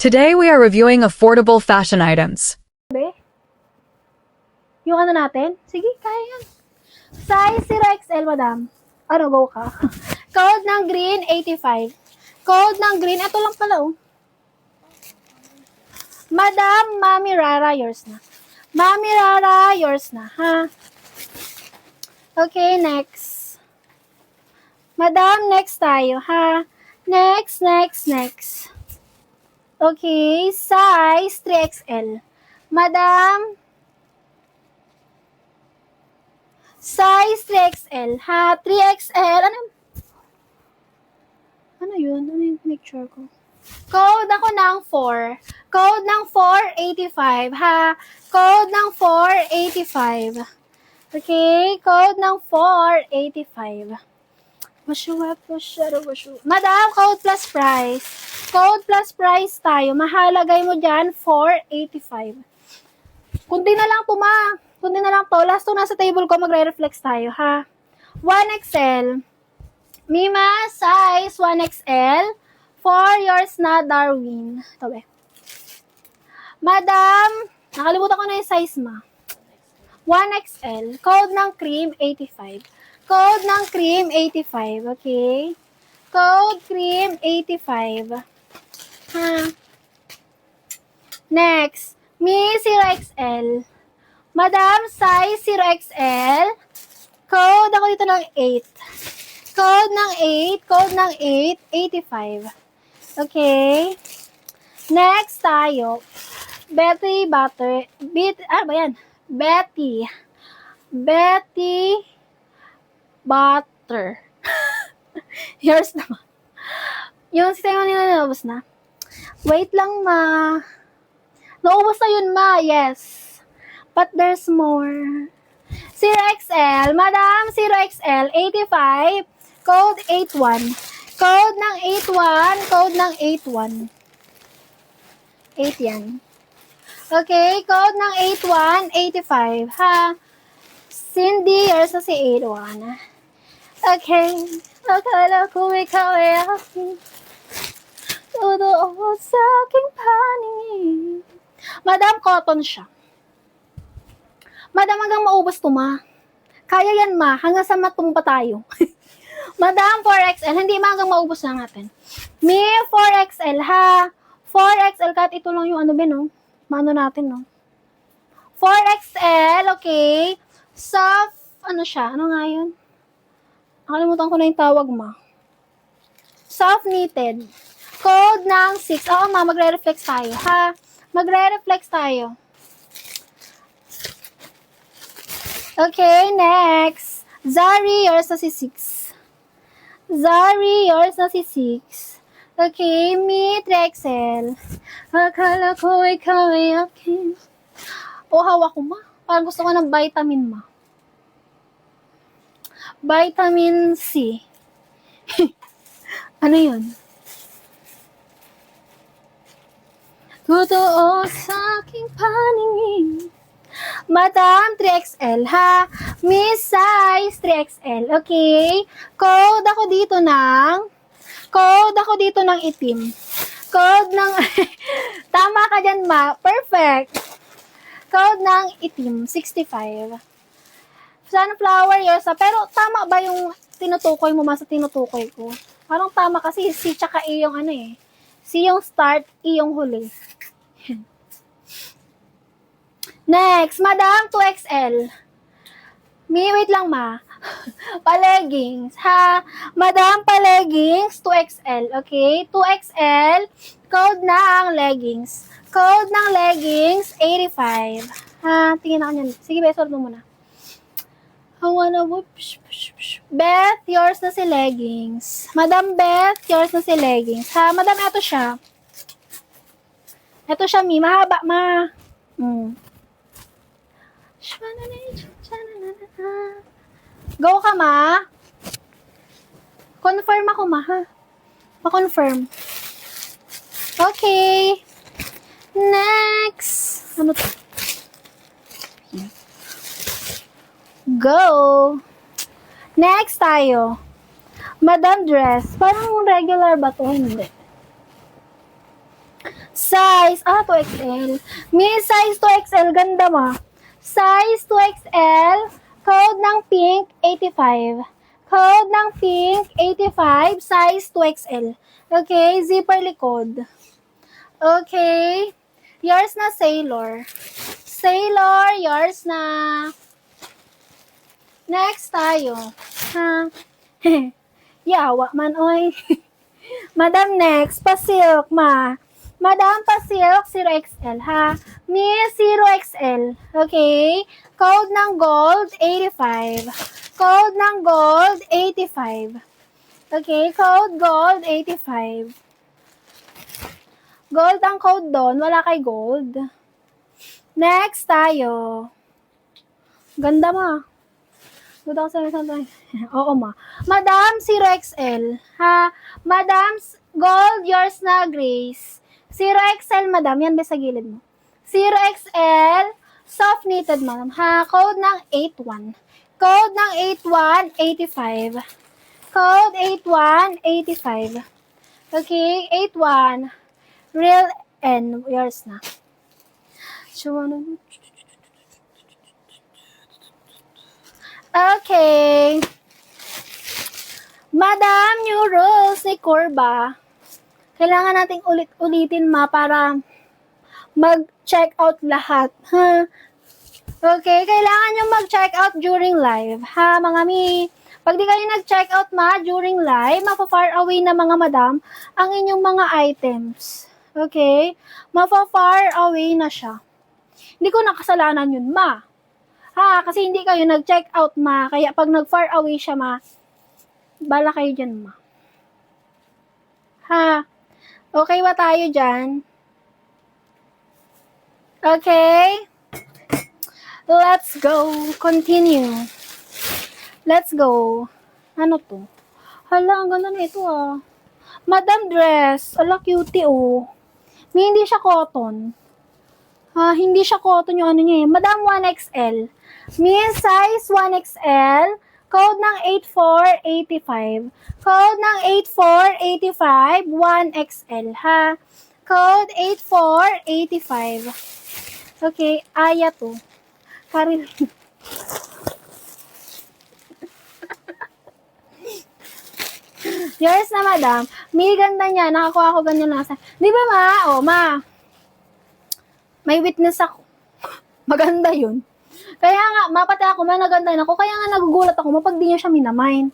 Today we are reviewing affordable fashion items. Be? Yung ano natin? Sige, kaya yan. Size 0XL, madam. Ano, go ka. Code ng green, 85. Code ng green, ito lang pala, oh. Madam, Mami Rara, yours na. Mami Rara, yours na, ha? Okay, next. Madam, next tayo, ha? Next. Okay, size 3XL. Madam, size 3XL, ha? 3XL, ano yun? Ano yung picture ko? Code ako ng 4. Code ng 485, ha? Code ng 485. Okay, code ng 485. Madam, code plus price. Code plus price tayo. Mahalagay mo dyan, 485. Kunti na lang to, ma. Kunti na lang to. Last to nasa table ko, magre-reflex tayo, ha? 1XL. Mima, size 1XL. For yours na, Darwin. Ito, be. Madam, nakalimutan ko na yung size, ma. 1XL. Code ng cream, 85. Code ng cream, 85. Okay? Code cream, 85. Ha? Next. Mi, 0XL. Madam, size 0XL. Code ako dito ng 8. Code ng 8. Code ng 8, 85. Okay? Next tayo. Betty Butter. Ano ba yan? Betty Butter. Yours naman. Yung sistema nila naubos na. Wait lang, ma. Naubos na yun, ma. Yes. But there's more. 0XL. Madam, 0XL. 85. Code 81. Code ng 81. Code ng 81. 8 yan. Okay, code ng 81, 85, ha? Cindy, yours na si 81. Okay, akala ko ikaw ay aking totoo sa aking paningin. Madam, cotton siya. Madam, hanggang maubos to, ma. Kaya yan, ma. Hanggang sa matumpa tayo. Madam, 4XL. Hindi, ma, hanggang maubos na natin. Mi, 4XL, ha? 4XL, kahit ito lang yung ano, no? Maano natin, no? 4XL, okay. Soft, ano siya? Ano nga yun? Nakalimutan ko na yung tawag, ma. Soft knitted. Code ng 6. Oo, ma, magre-reflex tayo, ha? Magre-reflex tayo. Okay, next. Zari, yours na si 6. Zari, yours na si 6. Okay, Mi, 3XL. Akala ko ikaw ay akin. O, hawak ko, ma. Parang gusto ko ng vitamin, ma. Vitamin C. Ano yun? Totoo sa aking paningin. Madam, 3XL, ha? Miss size, 3XL. Okay? Code ako dito ng itim. Code ng tama ka dyan, ma. Perfect. Code ng itim, 65. Sunflower, yours na. Pero tama ba yung tinutukoy mo, ma, sa tinutukoy ko? Parang tama kasi C tsaka E yung ano eh. C yung start, E yung huli. Next, Madam, 2XL. Mi, wait lang, ma. Paleggings, ha? Madam, paleggings, 2XL, okay? 2XL, code ng leggings. Code ng leggings, 85. Ha? Tingin ako niyan. Sige, besor mo muna. I wanna whoosh. Beth, yours na si leggings. Madam Beth, yours na si leggings. Ha? Madam, eto siya. Eto siya, mi. Mahaba, ma. Go ka, ma. Confirm ako, ma, ha? Pa-confirm. Okay. Next. Ano to? Go. Next tayo. Madam dress. Parang regular ba to? Hindi. Size, 2XL. May size 2XL, ganda mo. Size 2XL, code ng pink, 85. Code ng pink, 85, size 2XL. Okay, zipper likod. Okay, yours na Sailor. Sailor, yours na. Next tayo. Ha? Yawa man, oy. Madam, next, pa-silk, ma. Madam, pa-silk, 0XL, ha? Miss, 0XL. Okay? Code ng gold, 85. Code ng gold, 85. Okay? Code gold, 85. Gold ang code doon. Wala kay gold. Next tayo. Ganda mo. Good ako sa Oo, ma. Madam, 0XL. Ha? Madam, gold, yours na, Grace. 0XL, madam. Yan ba sa gilid mo? 0XL, soft knitted, madam. Ha? Code ng 81. Code ng 81, 85. Code 81, 85. Okay? 81. Real N. Yours na. Okay. Madam, new rules ni Corba. Kailangan nating ulit-ulitin, ma, para mag-check out lahat. Ha? Okay, kailangan nyo mag-check out during live. Ha, mga mi? Pag di kayo nag-check out, ma, during live, mapa-far away na, mga madam, ang inyong mga items. Okay? Mapa-far away na siya. Hindi ko nakasalanan yun, ma. Ha, kasi hindi kayo nag-check out, ma. Kaya pag nag-far away siya, ma, bala kayo dyan, ma. Ha? Okay ba tayo dyan? Okay? Let's go. Continue. Let's go. Ano to? Hala, ang ganda na ito, ah. Madam dress. Ala, cutie, oh. May hindi siya cotton. Ha, hindi siya cotton yung ano niya, eh. Madam, 1XL. May size 1XL. Code ng 8485. Code ng 8485, 1XL, ha? Code 8485. Okay, Aya to. Karil. Yours na, madam. May ganda niya. Nakakuha ko ganyan lang. Di ba, ma? O, ma. May witness ako. Maganda yun. Kaya nga, mapati ako, managanda ako. Kaya nga nagugulat ako, mapag di niya siya minamind.